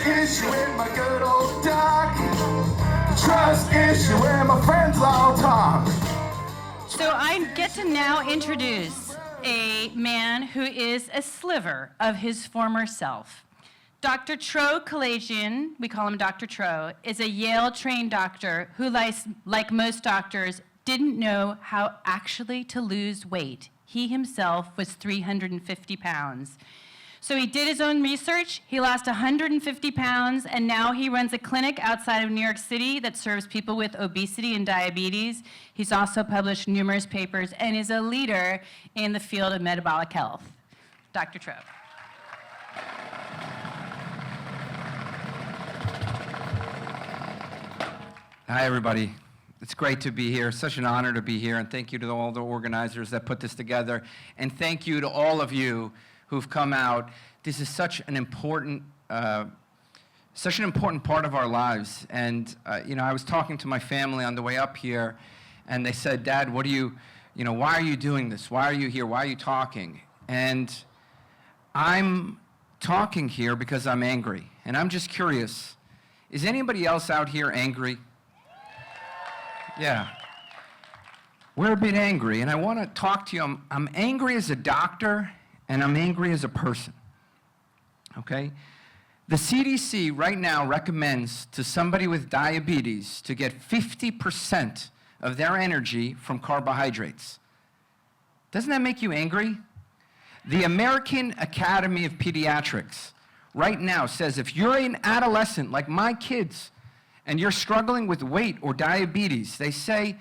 issue in my good old doc. Trust issue where my friends all talk. So I get to now introduce a man who is a sliver of his former self. Dr. Tro Kalayjian, we call him Dr. Tro, is a Yale-trained doctor who, like most doctors, didn't know how actually to lose weight. He himself was 350 pounds. So he did his own research, he lost 150 pounds, and now he runs a clinic outside of New York City that serves people with obesity and diabetes. He's also published numerous papers and is a leader in the field of metabolic health. Dr. Tro. Hi, everybody. It's great to be here. Such an honor to be here, and thank you to all the organizers that put this together, and thank you to all of you who've come out. This is such an important part of our lives. And I was talking to my family on the way up here, and they said, "Dad, what do why are you doing this? Why are you here? Why are you talking?" And I'm talking here because I'm angry, and I'm just curious. Is anybody else out here angry? Yeah. We're a bit angry, and I want to talk to you. I'm angry as a doctor, and I'm angry as a person, okay? The CDC right now recommends to somebody with diabetes to get 50% of their energy from carbohydrates. Doesn't that make you angry? The American Academy of Pediatrics right now says if you're an adolescent like my kids and you're struggling with weight or diabetes, they say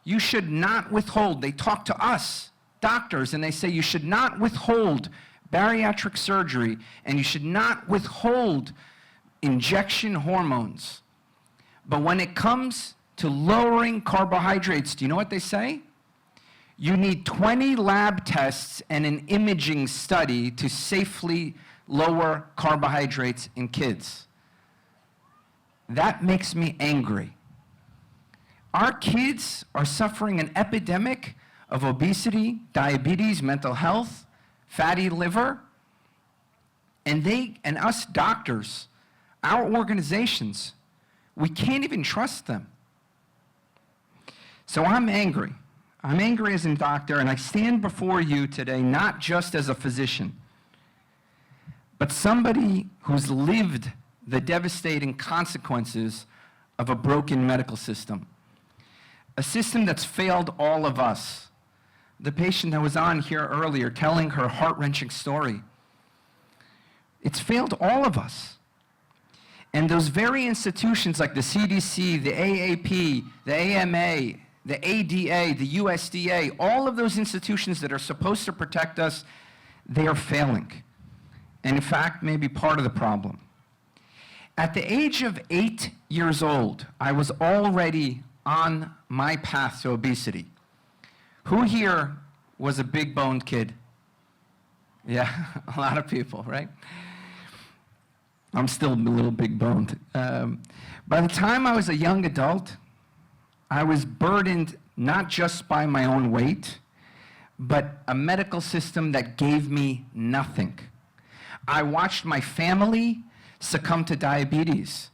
you should not withhold. They talk to us, doctors, and they say you should not withhold bariatric surgery and you should not withhold injection hormones. But when it comes to lowering carbohydrates, do you know what they say? You need 20 lab tests and an imaging study to safely lower carbohydrates in kids. That makes me angry. Our kids are suffering an epidemic of obesity, diabetes, mental health, fatty liver, and us doctors, our organizations, we can't even trust them. So I'm angry. I'm angry as a doctor, and I stand before you today not just as a physician, but somebody who's lived the devastating consequences of a broken medical system, a system that's failed all of us. The patient that was on here earlier telling her heart-wrenching story, it's failed all of us. And those very institutions like the CDC, the AAP, the AMA, the ADA, the USDA, all of those institutions that are supposed to protect us, they are failing. And in fact, maybe part of the problem. At the age of 8 years old, I was already on my path to obesity. Who here was a big-boned kid? Yeah, a lot of people, right? I'm still a little big-boned. By the time I was a young adult, I was burdened not just by my own weight, but a medical system that gave me nothing. I watched my family succumb to diabetes,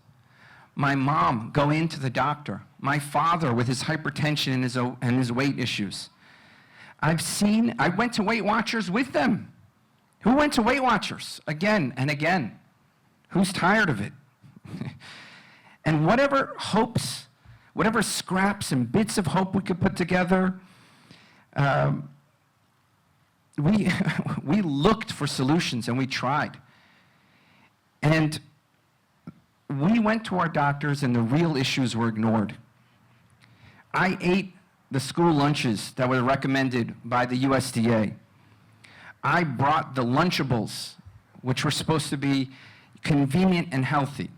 my mom go into the doctor, my father with his hypertension and his weight issues. I went to Weight Watchers with them. Who went to Weight Watchers again and again? Who's tired of it? And whatever hopes, whatever scraps and bits of hope we could put together, we looked for solutions and we tried. And we went to our doctors and the real issues were ignored. I ate the school lunches that were recommended by the USDA. I brought the Lunchables, which were supposed to be convenient and healthy.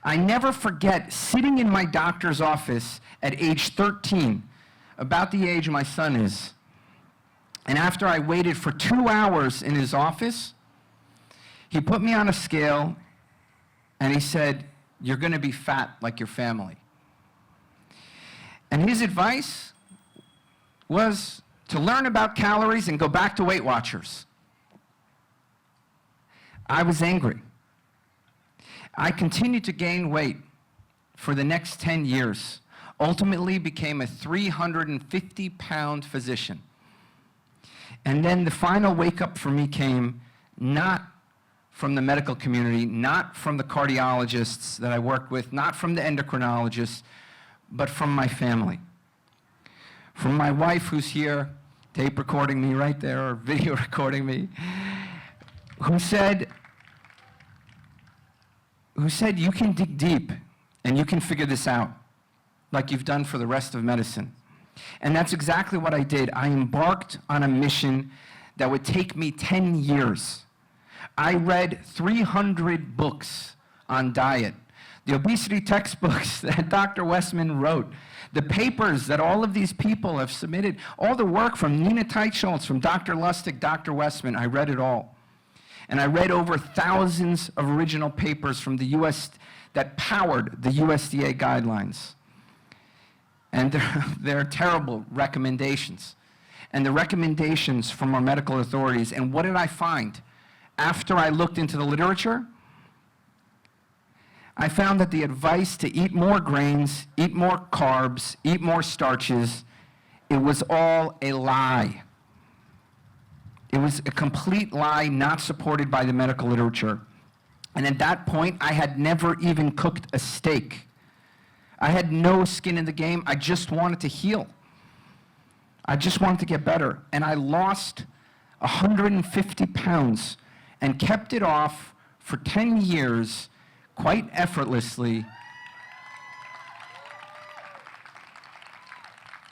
I never forget sitting in my doctor's office at age 13, about the age my son is, and after I waited for 2 hours in his office, he put me on a scale and he said, "You're going to be fat like your family." And his advice was to learn about calories and go back to Weight Watchers. I was angry. I continued to gain weight for the next 10 years, ultimately became a 350-pound physician. And then the final wake-up for me came not from the medical community, not from the cardiologists that I worked with, not from the endocrinologists, but from my family. From my wife, who's here, tape recording me right there, or video recording me, who said, you can dig deep and you can figure this out, like you've done for the rest of medicine. And that's exactly what I did. I embarked on a mission that would take me 10 years. I read 300 books on diet, the obesity textbooks that Dr. Westman wrote, the papers that all of these people have submitted, all the work from Nina Teitschultz, from Dr. Lustig, Dr. Westman, I read it all. And I read over thousands of original papers from the US that powered the USDA guidelines. And they're terrible recommendations. And the recommendations from our medical authorities. And what did I find? After I looked into the literature, I found that the advice to eat more grains, eat more carbs, eat more starches, it was all a lie. It was a complete lie, not supported by the medical literature. And at that point, I had never even cooked a steak. I had no skin in the game. I just wanted to heal. I just wanted to get better. And I lost 150 pounds and kept it off for 10 years quite effortlessly.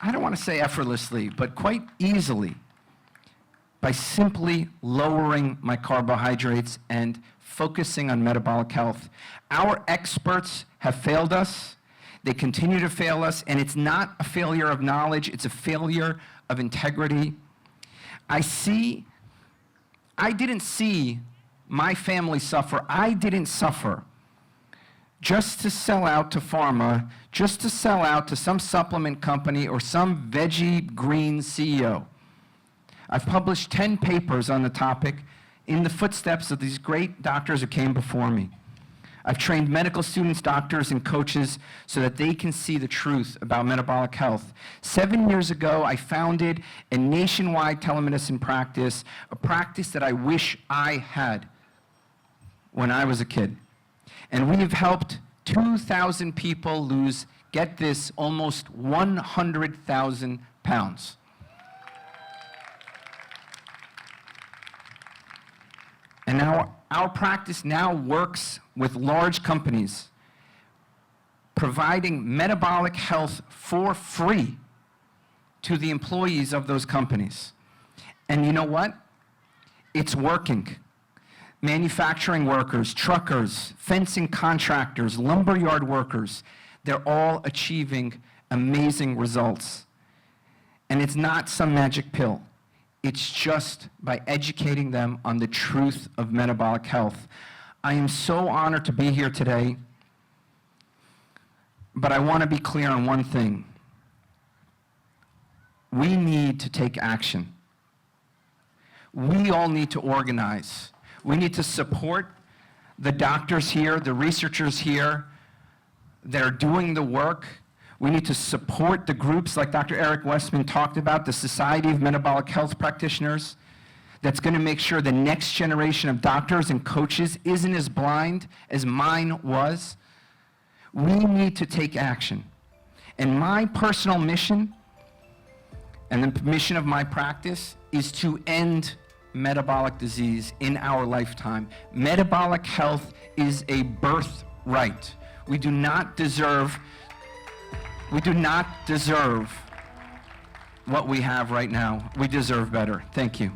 I don't want to say effortlessly, but quite easily, by simply lowering my carbohydrates and focusing on metabolic health. Our experts have failed us. They continue to fail us, and it's not a failure of knowledge, it's a failure of integrity. I didn't see my family suffer. I didn't suffer just to sell out to pharma, just to sell out to some supplement company or some veggie green CEO. I've published 10 papers on the topic in the footsteps of these great doctors who came before me. I've trained medical students, doctors, and coaches so that they can see the truth about metabolic health. 7 years ago, I founded a nationwide telemedicine practice, a practice that I wish I had when I was a kid. And we have helped 2,000 people lose, get this, almost 100,000 pounds. And now our practice now works with large companies, providing metabolic health for free to the employees of those companies. And you know what? It's working. Manufacturing workers, truckers, fencing contractors, lumberyard workers, they're all achieving amazing results. And it's not some magic pill. It's just by educating them on the truth of metabolic health. I am so honored to be here today, but I want to be clear on one thing. We need to take action. We all need to organize. We need to support the doctors here, the researchers here that are doing the work. We need to support the groups like Dr. Eric Westman talked about, the Society of Metabolic Health Practitioners, that's going to make sure the next generation of doctors and coaches isn't as blind as mine was. We need to take action. And my personal mission, and the mission of my practice, is to end metabolic disease in our lifetime. Metabolic health is a birthright. We do not deserve what we have right now. We deserve better. Thank you.